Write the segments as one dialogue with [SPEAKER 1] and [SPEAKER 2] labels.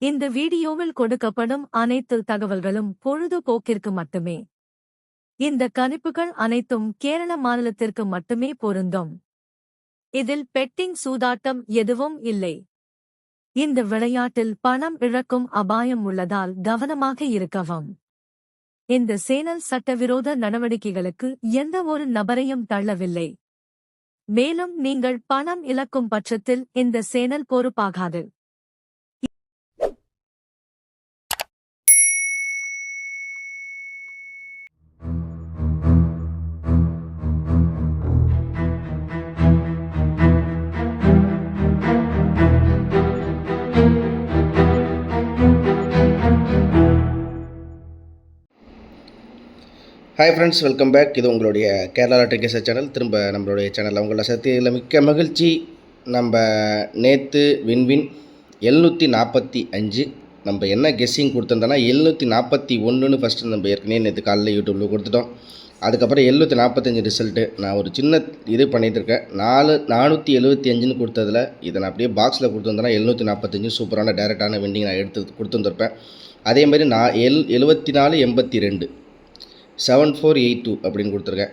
[SPEAKER 1] இந்த வீடியோவில் கொடுக்கப்படும் அனைத்து தகவல்களும் பொழுதுபோக்கிற்கு மட்டுமே. இந்த கணிப்புகள் அனைத்தும் கேரள மாநிலத்திற்கு மட்டுமே பொருந்தும். இதில் பெட்டிங் சூதாட்டம் எதுவும் இல்லை. இந்த விளையாட்டில் பணம் இழக்கும் அபாயம் உள்ளதால் கவனமாக இருக்கவும். இந்த சேனல் சட்டவிரோத நடவடிக்கைகளுக்கு எந்த ஒரு நபரையும் தள்ளவில்லை. மேலும் நீங்கள் பணம் இழக்கும் பட்சத்தில் இந்த சேனல் பொறுப்பாகாது.
[SPEAKER 2] Hi friends, welcome back. இது உங்களுடைய கேரளா லாட்டரி சேனல். திரும்ப நம்மளுடைய சேனலில் உங்களை சத்தியில் மிக்க மகிழ்ச்சி. நம்ம நேற்று வின்வின் 745 நம்ம என்ன கெஸ்ஸிங் கொடுத்துருந்தோன்னா 741 ஃபஸ்ட்டு நம்ம ஏற்கனவே நேற்று காலையில் யூடியூப்பில் கொடுத்துட்டோம். அதுக்கப்புறம் 745 ரிசல்ட்டு நான் ஒரு சின்ன இது பண்ணிகிட்ருக்கேன். 475 கொடுத்ததில் இதை நான் அப்படியே பாக்ஸில் கொடுத்துருந்தேன்னா 745 சூப்பரான டேரெக்டான வின்னிங் நான் எடுத்து கொடுத்துருந்துருப்பேன். அதேமாதிரி நான் 7482 7482 அப்படின்னு கொடுத்துருக்கேன்.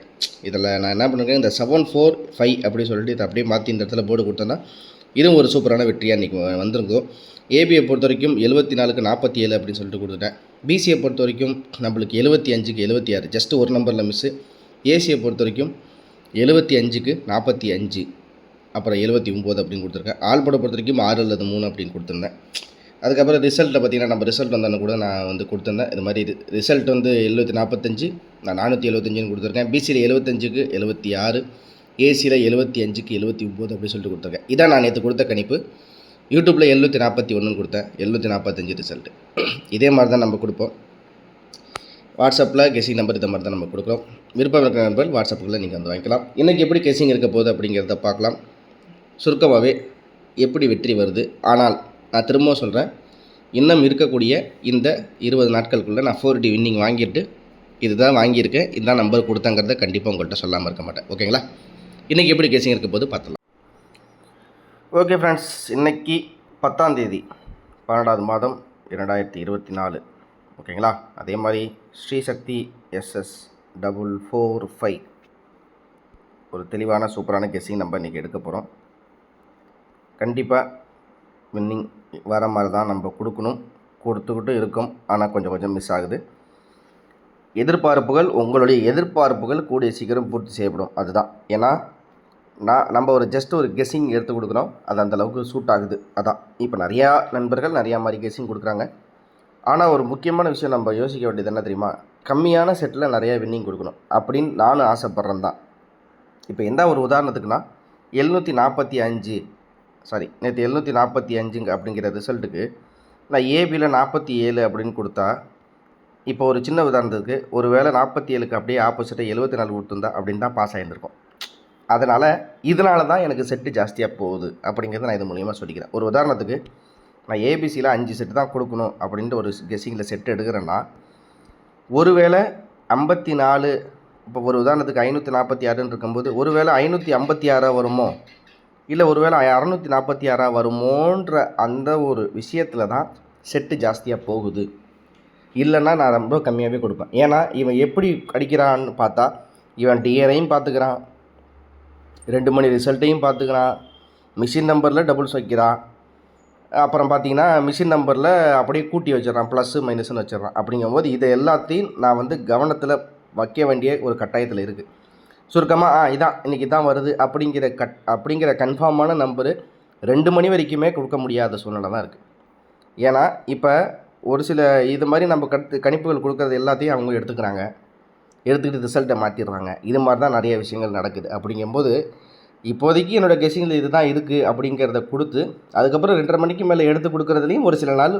[SPEAKER 2] இதில் நான் என்ன பண்ணிருக்கேன், இந்த 745 அப்படின்னு சொல்லிட்டு இதை அப்படியே மாற்றி இந்த இடத்துல போர்டு கொடுத்தேன்னா இதுவும் ஒரு சூப்பரான வெற்றியாக இன்றைக்கி வந்திருக்கும். ஏபியை பொறுத்த வரைக்கும் 74க்கு 47 அப்படின்னு சொல்லிட்டு கொடுத்துட்டேன். பிசியை பொறுத்த வரைக்கும் நம்மளுக்கு 75க்கு 76, ஜஸ்ட்டு ஒரு நம்பரில் மிஸ்ஸு. ஏசியை பொறுத்த வரைக்கும் 75க்கு 45, அப்புறம் 79 அப்படின்னு கொடுத்துருக்கேன். ஆல்போர்டை பொறுத்த வரைக்கும் 6 அல்லது 3 அப்படின்னு கொடுத்துருந்தேன். அதுக்கப்புறம் ரிசல்ட்டில் பார்த்திங்கன்னா நம்ம ரிசல்ட் வந்தாலும் கூட நான் வந்து கொடுத்துருந்தேன். இது மாதிரி ரிசல்ட் வந்து 745, நான் 475 கொடுத்துருக்கேன். பிசியில் 75க்கு 76, ஏசியில் 75க்கு 79 அப்படி சொல்லிட்டு கொடுத்துருக்கேன். இதான் நான் நேற்று கொடுத்த கணிப்பு. யூடியூப்பில் 741 கொடுத்தேன், 745 ரிசல்ட்டு. இதே மாதிரி தான் நம்ம கொடுப்போம். வாட்ஸ்அப்பில் கெஸிங் நம்பர் இதை மாதிரி தான் நம்ம கொடுக்குறோம். விருப்பம் இருக்கிற நம்பர் வாட்ஸ்அப்புக்குள்ளே நீங்கள் வந்து வாங்கிக்கலாம். இன்றைக்கி எப்படி கெஸிங் இருக்க போகுது அப்படிங்கிறத பார்க்கலாம். சுருக்கமாகவே எப்படி வெற்றி வருது. ஆனால் நான் திரும்பவும் சொல்கிறேன், இன்னும் இருக்கக்கூடிய இந்த 20 நாட்களுக்குள்ளே நான் 4D வின்னிங் வாங்கிட்டு இதுதான் வாங்கியிருக்கேன், இதுதான் நம்பர் கொடுத்தாங்கிறத கண்டிப்பாக உங்கள்கிட்ட சொல்லாமல் இருக்க மாட்டேன். ஓகேங்களா? இன்றைக்கி எப்படி கேசிங் இருக்க போது பார்த்துலாம். ஓகே ஃப்ரெண்ட்ஸ், இன்றைக்கி 10ஆம் தேதி 12வது மாதம் 2024. ஓகேங்களா? அதே மாதிரி ஸ்ரீசக்தி SS445 ஒரு தெளிவான சூப்பரான கெஸ்ஸிங் நம்ம இன்றைக்கி எடுக்க போகிறோம். கண்டிப்பாக வின்னிங் வர மாதிரி தான் நம்ம கொடுக்கணும், கொடுத்துக்கிட்டு இருக்கும். ஆனால் கொஞ்சம் மிஸ் ஆகுது. எதிர்பார்ப்புகள், உங்களுடைய எதிர்பார்ப்புகள் கூடிய சீக்கிரம் பூர்த்தி செய்யப்படும். அதுதான். ஏன்னா நம்ம ஒரு ஜஸ்ட் ஒரு கெஸ்ஸிங் எடுத்து கொடுக்குறோம், அது அந்தளவுக்கு சூட் ஆகுது. அதான் இப்போ நிறையா நண்பர்கள் நிறையா மாதிரி கெஸ்ஸிங் கொடுக்குறாங்க. ஆனால் ஒரு முக்கியமான விஷயம் நம்ம யோசிக்க வேண்டியது என்ன தெரியுமா, கம்மியான செட்டில் நிறையா வின்னிங் கொடுக்கணும் அப்படின்னு நானும் ஆசைப்பட்றேன் தான். இப்போ எந்த ஒரு உதாரணத்துக்குன்னா 745 நேற்று 745 அப்படிங்கிற ரிசல்ட்டுக்கு நான் ஏபியில் 47 அப்படின்னு கொடுத்தா, இப்போ ஒரு சின்ன உதாரணத்துக்கு ஒரு வேளை 47க்கு அப்படியே ஆப்போசிட்டாக 74 கொடுத்துருந்தா அப்படின்னு தான் பாஸ் ஆகியிருந்திருக்கும். இதனால தான் எனக்கு செட்டு ஜாஸ்தியாக போகுது அப்படிங்கிறத நான் இது மூலியமாக சொல்லிக்கிறேன். ஒரு உதாரணத்துக்கு நான் ஏபிசியில் 5 செட்டு தான் கொடுக்கணும் அப்படின்ட்டு ஒரு கெஸ்ஸிங்கில் செட்டு எடுக்கிறேன்னா, ஒருவேளை 54, இப்போ ஒரு உதாரணத்துக்கு 546 இருக்கும்போது ஒருவேளை 556 வருமோ, இல்லை ஒருவேளை 646 வருமோன்ற அந்த ஒரு விஷயத்தில் தான் செட்டு ஜாஸ்தியாக போகுது. இல்லைன்னா நான் ரொம்ப கம்மியாகவே கொடுப்பேன். ஏன்னா இவன் எப்படி அடிக்கிறான்னு பார்த்தா, இவன் டிஆரையும் பார்த்துக்கிறான், 2 மணி ரிசல்ட்டையும் பார்த்துக்கிறான், மிஷின் நம்பரில் டபுள்ஸ் வைக்கிறான், அப்புறம் பார்த்திங்கன்னா மிஷின் நம்பரில் அப்படியே கூட்டி வச்சிடறான், ப்ளஸ்ஸு மைனஸ்ன்னு வச்சிடறான். அப்படிங்கும்போது இதை எல்லாத்தையும் நான் வந்து கவனத்தில் வைக்க வேண்டிய ஒரு கட்டாயத்தில் இருக்குது. சுருக்கமாக இதான் இன்றைக்கி தான் வருது அப்படிங்கிற கன்ஃபார்மான நம்பரு 2 மணி வரைக்குமே கொடுக்க முடியாத சூழ்நிலை தான் இருக்குது. ஏன்னா இப்போ ஒரு சில இது மாதிரி நம்ம கணிப்புகள் கொடுக்குறது எல்லாத்தையும் அவங்க எடுத்துக்கிட்டு ரிசல்ட்டை மாற்றிடுறாங்க. இது மாதிரி தான் நிறைய விஷயங்கள் நடக்குது. அப்படிங்கும்போது இப்போதைக்கு என்னோடய கெஸ்ஸிங்கில் இது தான் இருக்குது அப்படிங்கிறத கொடுத்து, அதுக்கப்புறம் 2:30 மணிக்கு மேலே எடுத்து கொடுக்குறதுலையும் ஒரு சில நாள்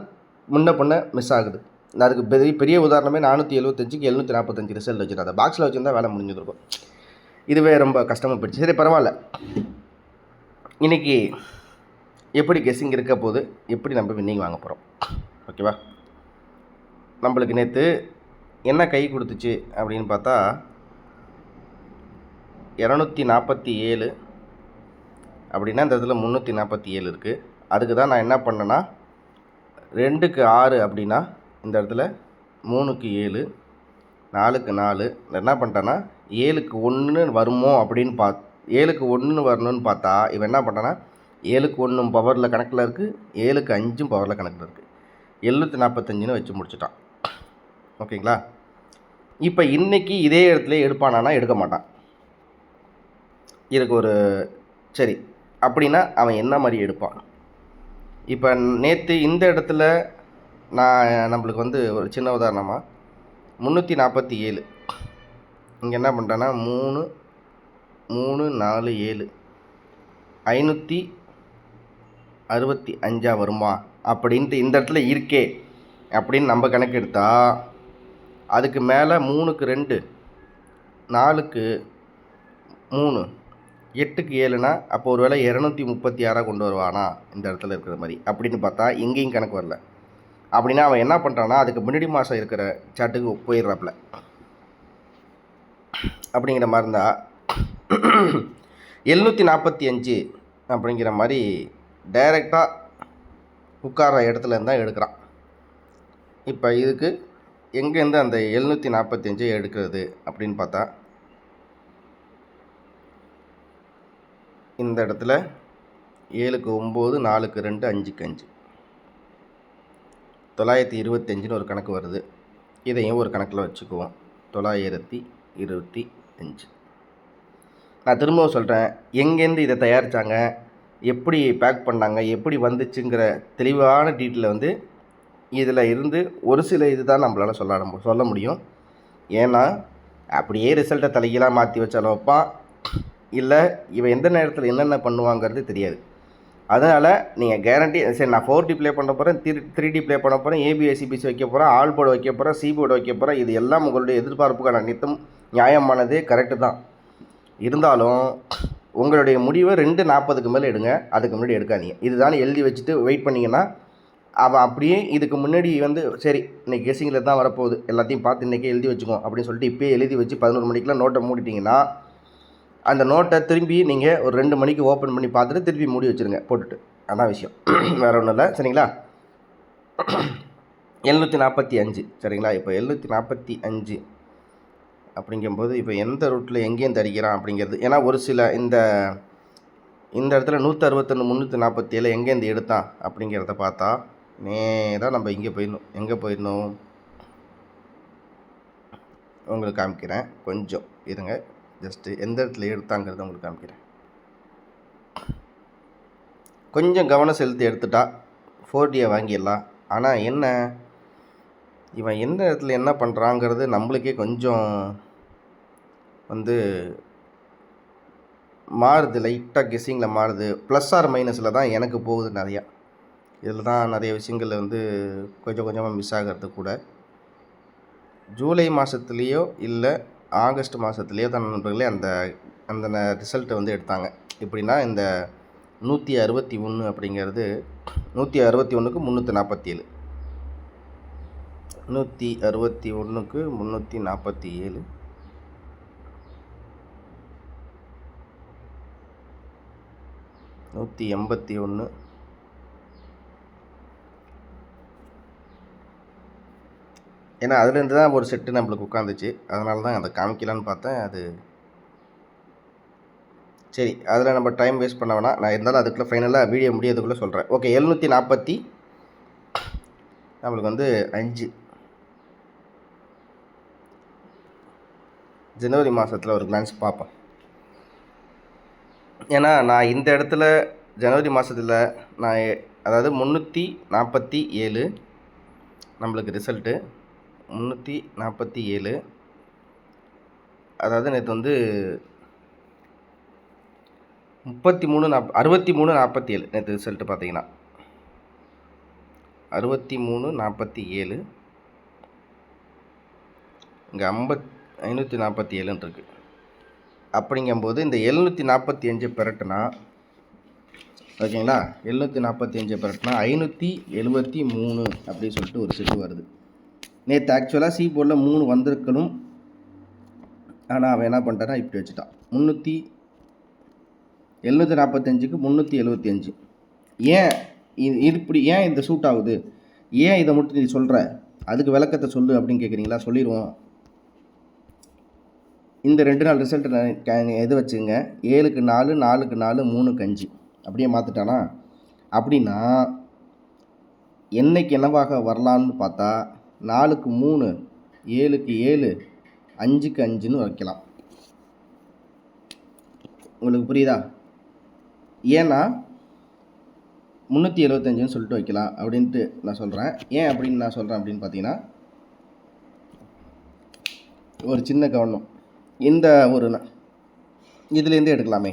[SPEAKER 2] முன்ன மிஸ் ஆகுது. நான் அதுக்கு பெரிய உதாரணமே 475க்கு 745 ரிசல்ட் வச்சுருந்தேன். அதை பாக்ஸில் வச்சுருந்தா வேலை முடிஞ்சிருக்கும். இதுவே ரொம்ப கஷ்டமாக போயிடுச்சு. சரி, பரவாயில்ல. இன்றைக்கி எப்படி கெஸ்ஸிங் இருக்க போது, எப்படி நம்ம வின்னிங் வாங்க போகிறோம், ஓகேவா? நம்மளுக்கு நேற்று என்ன கை கொடுத்துச்சு அப்படின்னு பார்த்தா 247 அப்படின்னா இந்த இடத்துல 347 இருக்குது. அதுக்கு தான் நான் என்ன பண்ணேன்னா 2க்கு 6 அப்படின்னா இந்த இடத்துல 3க்கு 7, 4க்கு 4. என்ன பண்ணிட்டான்னா 7க்கு 1 வருமோ அப்படின்னு 7க்கு 1 வரணும்னு பார்த்தா இவன் என்ன பண்ணிட்டான்னா 7க்கு 1 பவரில் கணக்கில் இருக்குது, 7க்கு 5 பவரில் கணக்கில் இருக்குது. 745ன்னு வச்சு முடிச்சிட்டான். ஓகேங்களா? இப்போ இன்றைக்கி இதே இடத்துல எடுப்பானானா எடுக்க மாட்டான். இதுக்கு ஒரு சரி அப்படின்னா அவன் என்ன மாதிரி எடுப்பான்? இப்போ நேற்று இந்த இடத்துல நம்மளுக்கு வந்து ஒரு சின்ன உதாரணமாக 347 இங்கே என்ன பண்ணிட்டான்னா 3 3 4 7 565 வருமா அப்படின்ட்டு இந்த இடத்துல இருக்கே அப்படின்னு நம்ம கணக்கு எடுத்தால் அதுக்கு மேலே 3க்கு 2, 4க்கு 3, 8க்கு 7னா அப்போ ஒரு வேளை 236 கொண்டு வருவானா இந்த இடத்துல இருக்கிற மாதிரி அப்படின்னு பார்த்தா எங்கேயும் கணக்கு வரல. அப்படின்னா அவன் என்ன பண்ணுறான்னா அதுக்கு முன்னாடி மாதம் இருக்கிற சாட்டுக்கு போயிடுறாப்புல. அப்படிங்கிற மாதிரி இருந்தால் 745 அப்படிங்கிற மாதிரி டைரெக்டாக உட்கார இடத்துல இருந்தால் எடுக்கிறான். இப்போ இதுக்கு எங்கேருந்து அந்த 745 எடுக்கிறது அப்படின்னு பார்த்தா இந்த இடத்துல 7க்கு 9, 4க்கு 2, 5க்கு 5 925ன்னு ஒரு கணக்கு வருது. இதையும் ஒரு கணக்கில் வச்சுக்குவோம். 925. நான் திரும்பவும் சொல்கிறேன், எங்கேருந்து இதை தயாரித்தாங்க, எப்படி பேக் பண்ணாங்க, எப்படி வந்துச்சுங்கிற தெளிவான டீட்டெயிலை வந்து இதில் இருந்து ஒரு சில இது தான் நம்மளால் சொல்ல முடியும். ஏன்னா அப்படியே ரிசல்ட்டை தலைகீழாக மாற்றி வச்சாலும் வைப்பான், இல்லை இவன் எந்த நேரத்தில் என்னென்ன பண்ணுவாங்கிறது தெரியாது. அதனால் நீங்கள் கேரண்டி சரி நான் 4D ப்ளே பண்ண போகிறேன், 3D ப்ளே பண்ண போகிறேன், ஏபிஎஸ்சிபிசி வைக்க போகிறேன், ஆல் போர்டு வைக்க போகிறேன், சி போர்டு வைக்க போகிறேன், இது எல்லாம் உங்களுடைய எதிர்பார்ப்புக்கான அனைத்தும் நியாயமானது, கரெக்டு தான். இருந்தாலும் உங்களுடைய முடிவை 2:40க்கு மேலே எடுங்க, அதுக்கு முன்னாடி எடுக்காதீங்க. இதுதான் எழுதி வச்சுட்டு வெயிட் பண்ணிங்கன்னா அவன் அப்படியே இதுக்கு முன்னாடி வந்து சரி இன்றைக்கி கெஸிங்கில் தான் வரப்போகுது, எல்லாத்தையும் பார்த்து இன்றைக்கே எழுதி வச்சுக்கோ அப்படின்னு சொல்லிட்டு இப்போயே எழுதி வச்சு 11 மணிக்கெலாம் நோட்டை மூடிட்டிங்கன்னா அந்த நோட்டை திரும்பி நீங்கள் ஒரு 2 மணிக்கு ஓப்பன் பண்ணி பார்த்துட்டு திருப்பி மூடி வச்சுருங்க போட்டுட்டு. அதான் விஷயம், வேறு ஒன்றும் இல்லை. சரிங்களா? 745 சரிங்களா? இப்போ 745 அப்படிங்கும்போது இப்போ எந்த ரூட்டில் எங்கேயும் தரிக்கிறான் அப்படிங்கிறது, ஏன்னா ஒரு சில இந்த இடத்துல 161 347 எங்கேருந்து எடுத்தான் அப்படிங்கிறத பார்த்தா நேராக நம்ம இங்கே போயிடணும். எங்கே போயிடணும் உங்களுக்கு காமிக்கிறேன், கொஞ்சம் இருங்க. ஜஸ்ட்டு எந்த இடத்துல எடுத்தாங்கிறத உங்களுக்கு காமிக்கிறேன். கொஞ்சம் கவனம் செலுத்தி எடுத்துட்டா 4Dயை வாங்கிடலாம். ஆனால் என்ன இவன் எந்த இடத்துல என்ன பண்ணுறாங்கிறது நம்மளுக்கே கொஞ்சம் வந்து மாறுது, லைட்டாக கெஸ்ஸிங்கில் மாறுது. ப்ளஸ் ஆர் மைனஸில் தான் எனக்கு போகுது நிறையா. இதில் தான் நிறைய விஷயங்கள் வந்து கொஞ்சம் கொஞ்சமாக மிஸ் ஆகிறது கூட. ஜூலை மாதத்துலேயோ இல்லை ஆகஸ்ட் மாதத்துலேயோ தான் நண்பர்களே அந்த ரிசல்ட்டை வந்து எடுத்தாங்க. எப்படின்னா இந்த 161 அப்படிங்கிறது 161க்கு 347, 161க்கு 347, 181, ஏன்னா அதுலேருந்து தான் ஒரு செட்டு நம்மளுக்கு உட்காந்துச்சு. அதனால தான் அதை காமிக்கலான்னு பார்த்தேன். அது சரி, அதில் நம்ம டைம் வேஸ்ட் பண்ண வேணாம். நான் இருந்தாலும் அதுக்குள்ளே ஃபைனலாக வீடியோ முடியறதுக்குள்ளே சொல்கிறேன். ஓகே, 740 நம்மளுக்கு வந்து 5 ஜனவரி மாதத்தில் ஒரு கிளான்ஸ் பார்ப்போம். ஏன்னா நான் இந்த இடத்துல ஜனவரி மாதத்தில் நான் அதாவது 347 நம்மளுக்கு ரிசல்ட்டு 347. அதாவது நேற்று வந்து 6347 நேற்று ரிசல்ட்டு பார்த்தீங்கன்னா 6347. இங்கே 547 இருக்குது. அப்படிங்கும்போது இந்த 745 பெரட்டுனா ஓகேங்களா, 745 பெரட்டுனா 573 அப்படின்னு சொல்லிட்டு ஒரு செட்டு வருது. நேற்று ஆக்சுவலாக சி போர்டில் 3 வந்திருக்கணும். ஆனால் அவன் என்ன பண்ணிட்டான்னா இப்படி வச்சுட்டான். 745க்கு 375. ஏன் இது இப்படி ஏன் இந்த சூட் ஆகுது? ஏன் இதை மட்டும் நீ சொல்கிற, அதுக்கு விளக்கத்தை சொல்லு அப்படின்னு கேட்குறீங்களா? சொல்லிடுவோம். இந்த 2 நாள் ரிசல்ட்டு எது வச்சுங்க, 7க்கு 4, 4க்கு 4, 3க்கு 5 அப்படியே மாற்றிட்டானா? அப்படின்னா என்னைக்கு என்னவாக வரலான்னு பார்த்தா 4க்கு 3, 7க்கு 7, 5க்கு 5ன்னு வைக்கலாம். உங்களுக்கு புரியுதா? ஏன்னா 375ன்னு சொல்லிட்டு வைக்கலாம் அப்படின்ட்டு நான் சொல்கிறேன். ஏன் அப்படின்னு நான் சொல்கிறேன் அப்படின்னு பார்த்தீங்கன்னா, ஒரு சின்ன கவனம். இந்த ஒரு இதுலேருந்து எடுக்கலாமே,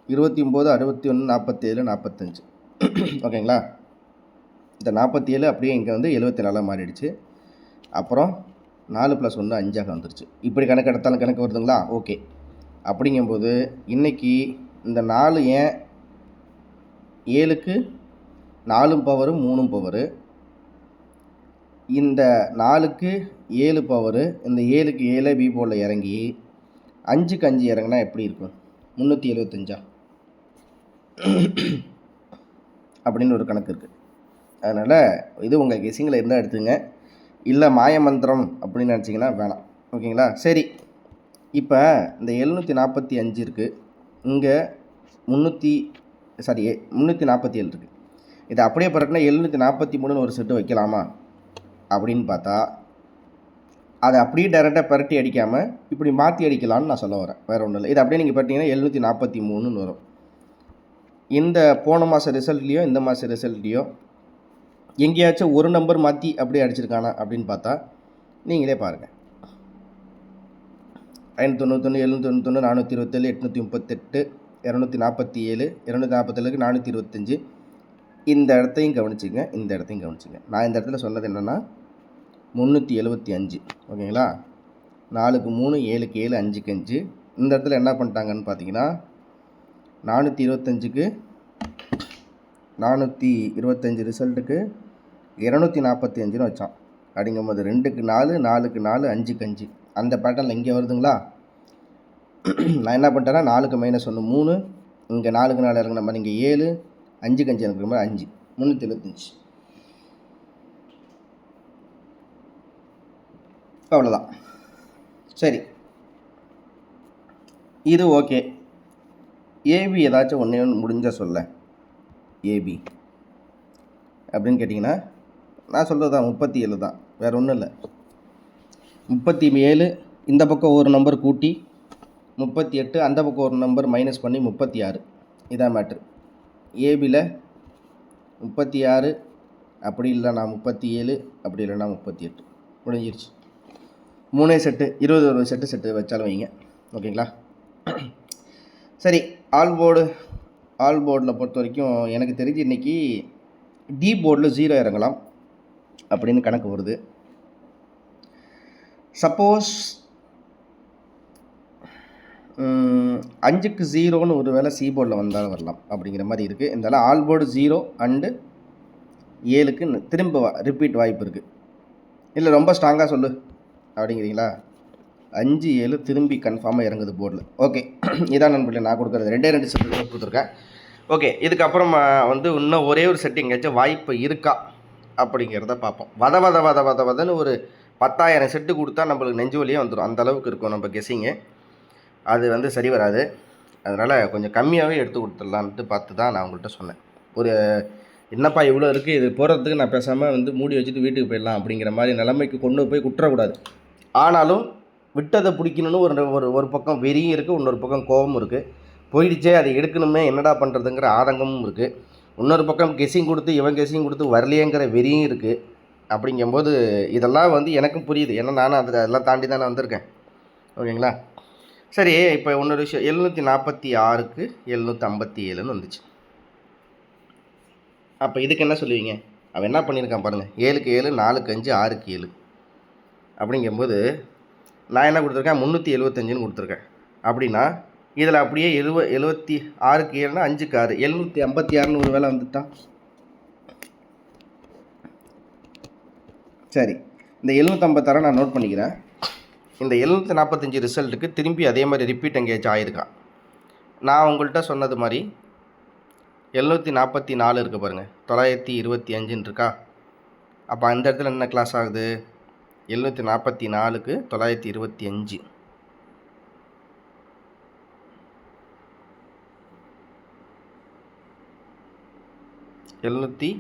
[SPEAKER 2] 29, 61, 47, 45 ஓகேங்களா? இந்த 47 அப்படியே இங்கே வந்து 74 மாறிடுச்சு. அப்புறம் 4 + 1 5ஆக வந்துருச்சு. இப்படி கணக்கு எடுத்தாலும் கணக்கு வருதுங்களா? ஓகே. அப்படிங்கும்போது இன்றைக்கி இந்த 4 ஏன் 7க்கு 4 பவரு 3 பவரு, இந்த 4க்கு 7 பவரு, இந்த 7க்கு 7 பி போர்டில் இறங்கி 5க்கு 5 இறங்கினா எப்படி இருக்கும்? 375 அப்படின்னு ஒரு கணக்கு இருக்குது. அதனால் இது உங்கள் கெஸிங்கில் இருந்தால் எடுத்துங்க, இல்லை மாயமந்திரம் அப்படின்னு நினச்சிங்கன்னா வேணாம். ஓகேங்களா? சரி, இப்போ இந்த 745 இருக்குது, இங்கே 347 இருக்குது. இதை அப்படியே பரட்டினா 743ன்னு ஒரு செட்டு வைக்கலாமா அப்படின்னு பார்த்தா, அதை அப்படியே டைரெக்டாக பரட்டி அடிக்காமல் இப்படி மாற்றி அடிக்கலான்னு நான் சொல்ல வரேன். வேறு ஒன்றும் இல்லை. இது அப்படியே நீங்கள் பார்த்தீங்கன்னா 743ன்னு வரும். இந்த போன மாத ரிசல்ட்லேயோ இந்த மாத ரிசல்ட்லேயோ எங்கேயாச்சும் ஒரு நம்பர் மாற்றி அப்படியே அடிச்சிருக்கானா அப்படின்னு பார்த்தா நீங்களே பாருங்கள். 591, 791, 427, 837, 247, 247க்கு 425, இந்த இடத்தையும் கவனிச்சுங்க, இந்த இடத்தையும் கவனிச்சுங்க. நான் இந்த இடத்துல சொன்னது என்னென்னா 375 ஓகேங்களா? 4க்கு 3, 7க்கு 7, 5க்கு 5. இந்த இடத்துல என்ன பண்ணிட்டாங்கன்னு பார்த்தீங்கன்னா 425க்கு 425 ரிசல்ட்டுக்கு 245ன்னு வச்சான். அப்படிங்கும்போது 2க்கு 4, 4க்கு 4, 5க்கு 5 அந்த பேட்டர்னில் இங்கே வருதுங்களா? நான் என்ன பண்ணிட்டேன்னா 4க்கு -1 3, இங்கே 4க்கு 4 இறங்கின மாதிரி இங்கே 7, 5க்கு 5 இருக்கிற மாதிரி 5, 375. அவ்வளோதான். சரி, இது ஓகே. ஏபி ஏதாச்சும் ஒன்றே ஒன்று முடிஞ்சால் சொல்ல. ஏபி அப்படின்னு கேட்டிங்கன்னா நான் சொல்கிறது தான் 37 தான், வேறு ஒன்றும் இல்லை. 37 இந்த பக்கம் ஒரு நம்பர் கூட்டி 38, அந்த பக்கம் ஒரு நம்பர் மைனஸ் பண்ணி 36, இதான் மேட்ரு. ஏபியில் 36, அப்படி இல்லைனா 37, அப்படி இல்லைனா 38 முடிஞ்சிருச்சு. 3 செட்டு 21 செட்டு வச்சாலும் வைங்க. ஓகேங்களா? சரி, ஆல் போர்டில் பொறுத்த வரைக்கும் எனக்கு தெரிஞ்சு இன்றைக்கி டி போர்டில் 0 இறங்கலாம் அப்படின்னு கணக்கு வருது. சப்போஸ் 5க்கு 0ன்னு ஒரு வேளை சி போர்டில் வந்தாலும் வரலாம் அப்படிங்கிற மாதிரி இருக்குது. இருந்தாலும் ஆல் போர்டு 0 அண்டு 7க்கு திரும்ப ரிப்பீட் வாய்ப்பு இருக்குது. இல்லை ரொம்ப ஸ்ட்ராங்காக சொல்லு அப்படிங்கிறீங்களா? 5, 7 திரும்பி கன்ஃபார்மாக இறங்குது போர்டில். ஓகே, இதான் நண்பர்களே நான் கொடுக்குறது. 2 செட்டு கொடுத்துருக்கேன். ஓகே, இதுக்கப்புறம் வந்து இன்னும் ஒரே ஒரு செட்டு எங்கேயாச்சும் வாய்ப்பு இருக்கா அப்படிங்கிறத பார்ப்போம். வதன்னு ஒரு 10,000 செட்டு கொடுத்தா நம்மளுக்கு நெஞ்சு வலியே வந்துடும். அந்தளவுக்கு இருக்கும் நம்ம கெஸ்ஸிங்கு. அது வந்து சரி வராது. அதனால் கொஞ்சம் கம்மியாகவே எடுத்து கொடுத்துடலான்ட்டு பார்த்து தான் நான் உங்கள்கிட்ட சொன்னேன். ஒரு என்னப்பா இவ்வளோ இருக்குது, இது போகிறதுக்கு நான் பேசாமல் வந்து மூடி வச்சுட்டு வீட்டுக்கு போயிடலாம் அப்படிங்கிற மாதிரி நிலைமைக்கு கொண்டு போய் குற்றக்கூடாது. ஆனாலும் விட்டதை பிடிக்கணுன்னு ஒரு பக்கம் வெறியும் இருக்குது, இன்னொரு பக்கம் கோபமும் இருக்குது. போயிடுச்சே, அதை எடுக்கணுமே, என்னடா பண்ணுறதுங்கிற ஆதங்கமும் இருக்குது. இன்னொரு பக்கம் கெஸ்ஸிங் கொடுத்து இவன் கெஸ்ஸிங் கொடுத்து வரலையேங்கிற வெறியும் இருக்குது. அப்படிங்கும்போது இதெல்லாம் வந்து எனக்கும் புரியுது. ஏன்னா நானும் அதெல்லாம் தாண்டி தானே வந்திருக்கேன். ஓகேங்களா? சரி, இப்போ இன்னொரு விஷயம், 746க்கு 757ன்னு வந்துச்சு. அப்போ இதுக்கு என்ன சொல்லுவீங்க? அவன் என்ன பண்ணியிருக்கான் பாருங்கள். 7க்கு 7, 4க்கு 5, 6க்கு 7 அப்படிங்கும்போது நான் என்ன கொடுத்துருக்கேன்? 375ன்னு கொடுத்துருக்கேன். அப்படின்னா இதில் அப்படியே 76க்கு 7னா 5க்கு 6, 756ன்னு ஒரு வேலை வந்துட்டான். சரி, இந்த 756 நான் நோட் பண்ணிக்கிறேன். இந்த 745 ரிசல்ட்டுக்கு திரும்பி அதே மாதிரி ரிப்பீட் எங்கேயாச்சும் ஆயிருக்கா? நான் உங்கள்கிட்ட சொன்னது மாதிரி 744 இருக்குது பாருங்கள், 925 இருக்கா. அப்போ அந்த இடத்துல என்ன கிளாஸ் ஆகுது? 744க்கு 925. எழுநூற்றி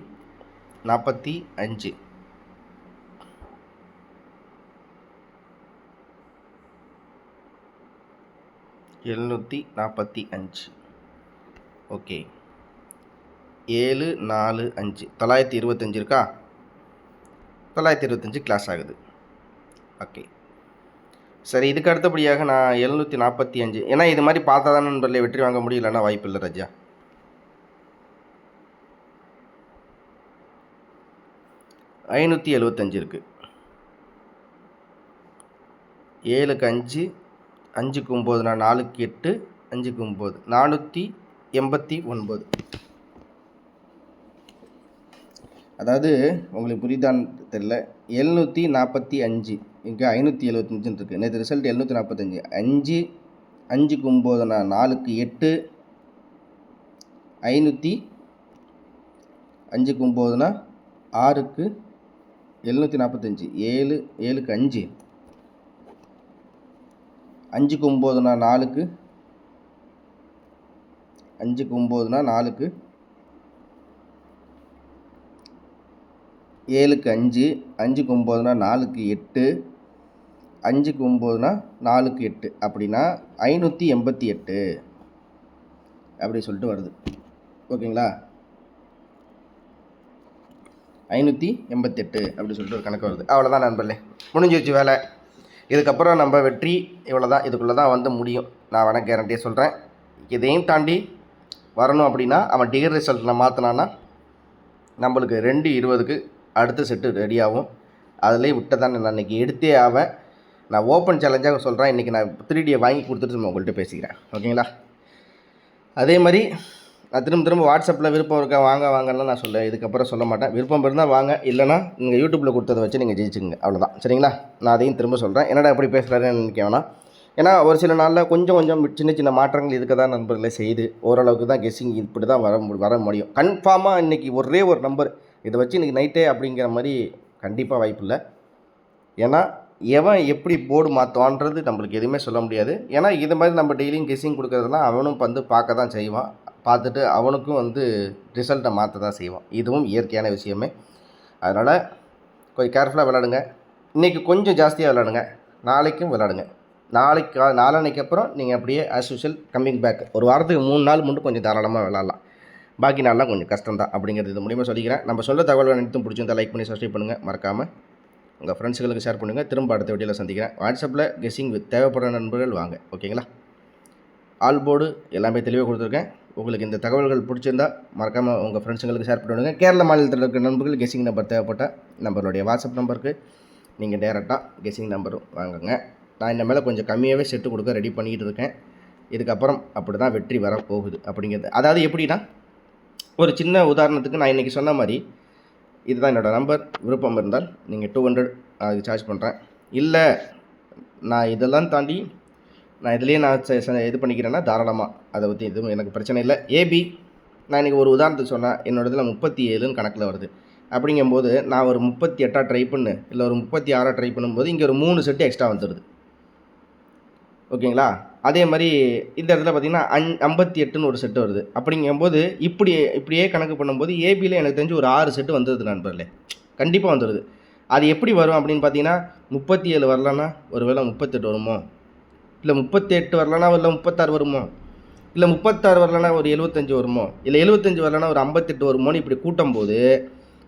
[SPEAKER 2] நாற்பத்தி அஞ்சு. ஓகே, 745 925 இருக்கா. 925 கிளாஸ் ஆகுது. ஓகே சரி, இதுக்கு அடுத்தபடியாக நான் 745, ஏன்னா இது மாதிரி பார்த்தா தானே நண்பர்களே வெற்றி வாங்க முடியலன்னா வாய்ப்பு இல்லை ராஜா. 575 இருக்குது. 7க்கு 5, 5க்கு 9, 4க்கு 8, 5க்கு 9, 489. அதாவது உங்களுக்கு புரியுதான்னு தெரியல. 745 இங்கே 575 இருக்குது. நேற்று ரிசல்ட் 745. 5, 5க்கு 9, 4க்கு 8, 500, 5க்கு 9, 6க்கு 745, 7க்கு 5, 5க்கு 9, 4க்கு 5க்கு 9, 4க்கு 7க்கு 5, 5க்கு 9, 4க்கு 8, 5க்கு 9, 4க்கு 8, அப்படின்னா 588 அப்படி சொல்லிட்டு வருது. ஓகேங்களா, 588 அப்படி சொல்லிட்டு ஒரு கணக்கு வருது. அவ்வளோதான் நண்பர்களே, முடிஞ்சிருச்சு வேலை. இதுக்கப்புறம் நம்ம வெற்றி இவ்வளோ தான், இதுக்குள்ளே தான் வந்து முடியும். நான் வேணால் கேரண்டியாக சொல்கிறேன். இதையும் தாண்டி வரணும் அப்படின்னா அவன் டிகிரி ரிசல்ட்டில் மாற்றினான்னா நம்மளுக்கு 2:20க்கு அடுத்த செட்டு ரெடியாகும். அதிலே விட்ட தான் நான் இன்றைக்கி எடுத்தே ஆவேன். நான் ஓப்பன் சேலஞ்சாக சொல்கிறேன். இன்றைக்கி நான் 3Dயை வாங்கி கொடுத்துட்டு நம்ம உங்கள்கிட்ட பேசிக்கிறேன். ஓகேங்களா, அதே மாதிரி நான் திரும்ப வாட்ஸ்அப்பில் விருப்பம் இருக்கா வாங்க வாங்கலாம் நான் இதுக்கப்புறம் சொல்ல மாட்டேன். விருப்பம் இருந்தால் வாங்க, இல்லைனா நீங்கள் யூடியூப்பில் கொடுத்ததை வச்சு நீங்கள் ஜெயிச்சுங்க, அவ்வளோதான். சரிங்களா, நான் அதையும் திரும்ப சொல்கிறேன். என்னடா எப்படி பேசுகிறாருன்னு நினைக்க வேணாம். ஏன்னா ஒரு சில நாளில் கொஞ்சம் சின்ன மாற்றங்கள் இதுக்கு தான் நண்பர்களே செய்து ஓரளவுக்கு தான் கெஸ்ஸிங் இப்படி தான் வர முடியும். கன்ஃபார்மாக இன்றைக்கி ஒரே ஒரு நம்பர் இதை வச்சு இன்றைக்கி நைட்டே அப்படிங்கிற மாதிரி கண்டிப்பாக வாய்ப்பு இல்லை. ஏன்னா எவன் எப்படி போர்டு மாற்றுவான்றது நம்மளுக்கு எதுவுமே சொல்ல முடியாது. ஏன்னா இது மாதிரி நம்ம டெய்லியும் கெஸ்ஸிங் கொடுக்குறதுலாம் அவனும் வந்து பார்க்க தான் செய்வான். பார்த்துட்டு அவனுக்கும் வந்து ரிசல்ட்டை மாற்ற தான் செய்வான். இதுவும் இயற்கையான விஷயமே. அதனால் கொஞ்சம் கேர்ஃபுல்லாக விளாடுங்க. இன்றைக்கி கொஞ்சம் ஜாஸ்தியாக விளாடுங்க, நாளைக்கும் விளாடுங்க. நாளான்னைக்கு அப்புறம் நீங்கள் அப்படியே ஆஸ் யூஷுவல் கம்மிங் பேக். ஒரு வாரத்துக்கு 3 நாள் மட்டும் கொஞ்சம் தாராளமாக விளாட்லாம். பாக்கி நாள்லாம் கொஞ்சம் கஷ்டம் தான் அப்படிங்கிறது இது மூலியமாக சொல்லிக்கிறேன். நம்ம சொல்ல தகவல்கள் அனைத்தும் பிடிச்சிருந்தால் லைக் பண்ணி சப்ஸ்கிரைப் பண்ணுங்கள். மறக்காமல் உங்கள் ஃப்ரெண்ட்ஸுகளுக்கு ஷேர் பண்ணுங்கள். திரும்ப அடுத்த வீடியோவில் சந்திக்கிறேன். வாட்ஸ்அப்பில் கெஸ்ஸிங் தேவைப்படுற நண்பர்கள் வாங்க. ஓகேங்களா, ஆல் போர்டு எல்லாமே தெளிவாக கொடுத்துருக்கேன். உங்களுக்கு இந்த தகவல்கள் பிடிச்சிருந்தால் மறக்காமல் உங்கள் ஃப்ரெண்ட்ஸுங்களுக்கு ஷேர் பண்ணிவிடுங்க. கேரள மாநிலத்தில் இருக்கிற நண்பர்கள் கெஸ்ஸிங் நம்பர் தேவைப்பட்ட நம்மளுடைய வாட்ஸ்அப் நம்பருக்கு நீங்கள் டேரெக்டாக கெஸ்ஸிங் நம்பரும் வாங்குங்க. நான் இந்த மேலே கொஞ்சம் கம்மியாகவே செட்டு கொடுக்க ரெடி பண்ணிக்கிட்டு இருக்கேன். இதுக்கப்புறம் அப்படி தான் வெற்றி வரப்போகுது அப்படிங்கிறது. அதாவது எப்படின்னா, ஒரு சின்ன உதாரணத்துக்கு நான் இன்றைக்கி சொன்ன மாதிரி இதுதான் என்னோடய நம்பர். விருப்பம் இருந்தால் நீங்கள் 200 அதுக்கு சார்ஜ் பண்ணுறேன். இல்லை நான் இதெல்லாம் தாண்டி நான் இதுலேயே நான் இது பண்ணிக்கிறேன்னா தாராளமாக அதை பற்றி எதுவும் எனக்கு பிரச்சனை இல்லை. ஏபி நான் இன்றைக்கி ஒரு உதாரணத்துக்கு சொன்னேன். என்னோட இதில் 37ன்னு கணக்கில் வருது. அப்படிங்கும்போது நான் ஒரு 38 ட்ரை பண்ணு, இல்லை ஒரு 36 ட்ரை பண்ணும்போது இங்கே ஒரு 3 செட்டு எக்ஸ்ட்ரா வந்துடுது. ஓகேங்களா, அதே மாதிரி இந்த இடத்துல பார்த்திங்கன்னா 58ன்னு ஒரு செட்டு வருது. அப்படிங்கும்போது இப்படியே கணக்கு பண்ணும்போது ஏபியில் எனக்கு தெரிஞ்சு ஒரு 6 செட்டு வந்துடுது நண்பர்களே, கண்டிப்பாக வந்துடுது. அது எப்படி வரும் அப்படின்னு பார்த்தீங்கன்னா, 37 வரலன்னா ஒரு வேளை 38 வருமோ, இல்லை 38 வரலன்னா இல்லை 36 வருமோ, இல்லை 36 வரலன்னா ஒரு 75 வருமோ, இல்லை 75 வரலன்னா ஒரு 58 வருமோன்னு இப்படி கூட்டும் போது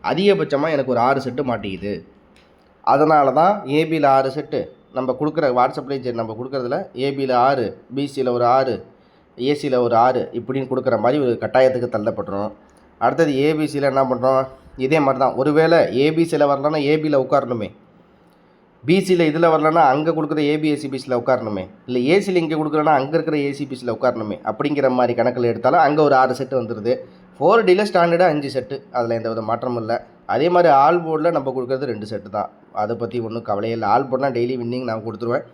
[SPEAKER 2] அதிகபட்சமாக எனக்கு ஒரு 6 செட்டு மாட்டிக்குது. அதனால தான் ஏபியில் 6 செட்டு நம்ம கொடுக்குற வாட்ஸ்அப்லேயும் சரி, நம்ம கொடுக்குறதுல ஏபியில் 6, பிசியில் ஒரு 6, ஏசியில் ஒரு 6 இப்படின்னு கொடுக்குற மாதிரி ஒரு கட்டாயத்துக்கு தள்ளப்படுறோம். அடுத்தது ஏபிசியில் என்ன பண்ணுறோம், இதே மாதிரி தான். ஒருவேளை ஏபிசியில் வரலன்னா ஏபியில் உட்காரணுமே, பிசியில் இதில் வரலன்னா அங்கே கொடுக்குற ஏபிஎஸ்சிபிசியில் உட்காரணுமே, இல்லை ஏசியில் இங்கே கொடுக்குறேன்னா அங்கே இருக்கிற ஏசிபிசியில் உட்காரணுமே, அப்படிங்கிற மாதிரி கணக்கில் எடுத்தாலும் அங்கே ஒரு 6 செட்டு வந்துடுது. 4Dயில் ஸ்டாண்டர்டாக 5 செட்டு, அதில் எந்த வித மாற்றமும் இல்லை. அதே மாதிரி ஆல் போர்டில் நம்ம கொடுக்குறது 2 செட்டு தான். அதை பற்றி ஒன்றும் கவலையே இல்லை. ஆல் போர்ட்னால் டெய்லி வின்னிங் நான் கொடுத்துருவேன்.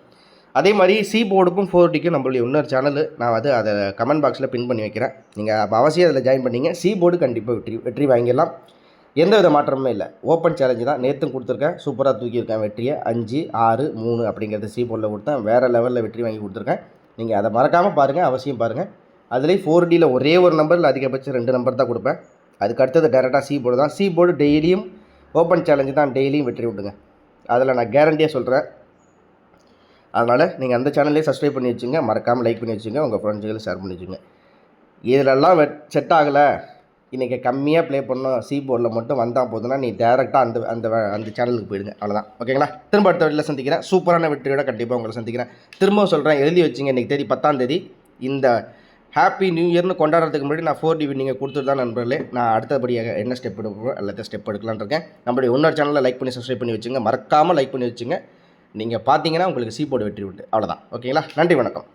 [SPEAKER 2] அதே மாதிரி சி போர்டுக்கும் 4Dக்கும் நம்மளுடைய இன்னொரு சேனல் நான் அதை கமெண்ட் பாக்ஸில் பின் பண்ணி வைக்கிறேன். நீங்கள் அப்போ அவசியம் அதில் ஜாயின் பண்ணிங்க. சி போர்டு கண்டிப்பாக வெற்றி வாங்கிடலாம். எந்த வித மாற்றமுமே இல்லை. ஓப்பன் சேலஞ்சு தான். நேற்றும் கொடுத்துருக்கேன். சூப்பராக தூக்கியிருக்கேன் வெற்றியை. 5, 6, 3 அப்படிங்கிறது சி போர்டில் கொடுத்தேன். வேறு லெவலில் வெற்றி வாங்கி கொடுத்துருக்கேன். நீங்கள் அதை மறக்காமல் பாருங்கள், அவசியம் பாருங்கள். அதுலேயும் 4Dயில் ஒரே ஒரு நம்பரில் அதிகபட்சம் 2 நம்பர் தான் கொடுப்பேன். அதுக்கு அடுத்தது டேரெக்டாக சி போர்டு தான். சி போர்டு டெய்லியும் ஓப்பன் சேலஞ்சு தான், டெய்லியும் வெற்றி விட்டுங்க. அதில் நான் கேரண்டியாக சொல்கிறேன். அதனால் நீங்கள் அந்த சேனல்லே சப்ஸ்கிரைப் பண்ணி வச்சுங்க. மறக்காமல் லைக் பண்ணி வச்சுங்க. உங்கள் ஃப்ரெண்ட்ஸுகளுக்கு ஷேர் பண்ணி வச்சுங்க. இதிலெல்லாம் செட் ஆகலை, இன்றைக்கி கம்மியாக ப்ளே பண்ணோம், சி போர்டில் மட்டும் வந்தால் போதுன்னா நீ டேரெக்டாக அந்த சேனலுக்கு போயிடுங்க. அவ்வளோதான். ஓகேங்களா? திரும்ப அடுத்த வீட்டில் சந்திக்கிறேன். சூப்பரான வெற்றியோட கண்டிப்பாக உங்களை சந்திக்கிறேன். திரும்பவும் சொல்கிறேன், எழுதி வச்சுங்க. இன்றைக்கி தேதி 10ஆம் தேதி. இந்த ஹாப்பி நியூ இயர்னு கொண்டாடுறதுக்கு முன்னாடி நான் 4D நீங்கள் கொடுத்துட்டு தான் நண்பர்களே நான் அடுத்தபடியாக என்ன ஸ்டெப் எடுப்போம் எல்லாத்தையும் ஸ்டெப் எடுக்கலான்னு இருக்கேன். நம்மளுடைய இன்னொரு சேனலில் லைக் பண்ணி சப்ஸ்கிரைப் பண்ணி வச்சுங்க. மறக்காமல் லைக் பண்ணி வச்சுங்க. நீங்கள் பார்த்தீங்கன்னா உங்களுக்கு சி போர்டு வெற்றி விட்டு. அவ்வளோதான். ஓகேங்களா? நன்றி, வணக்கம்.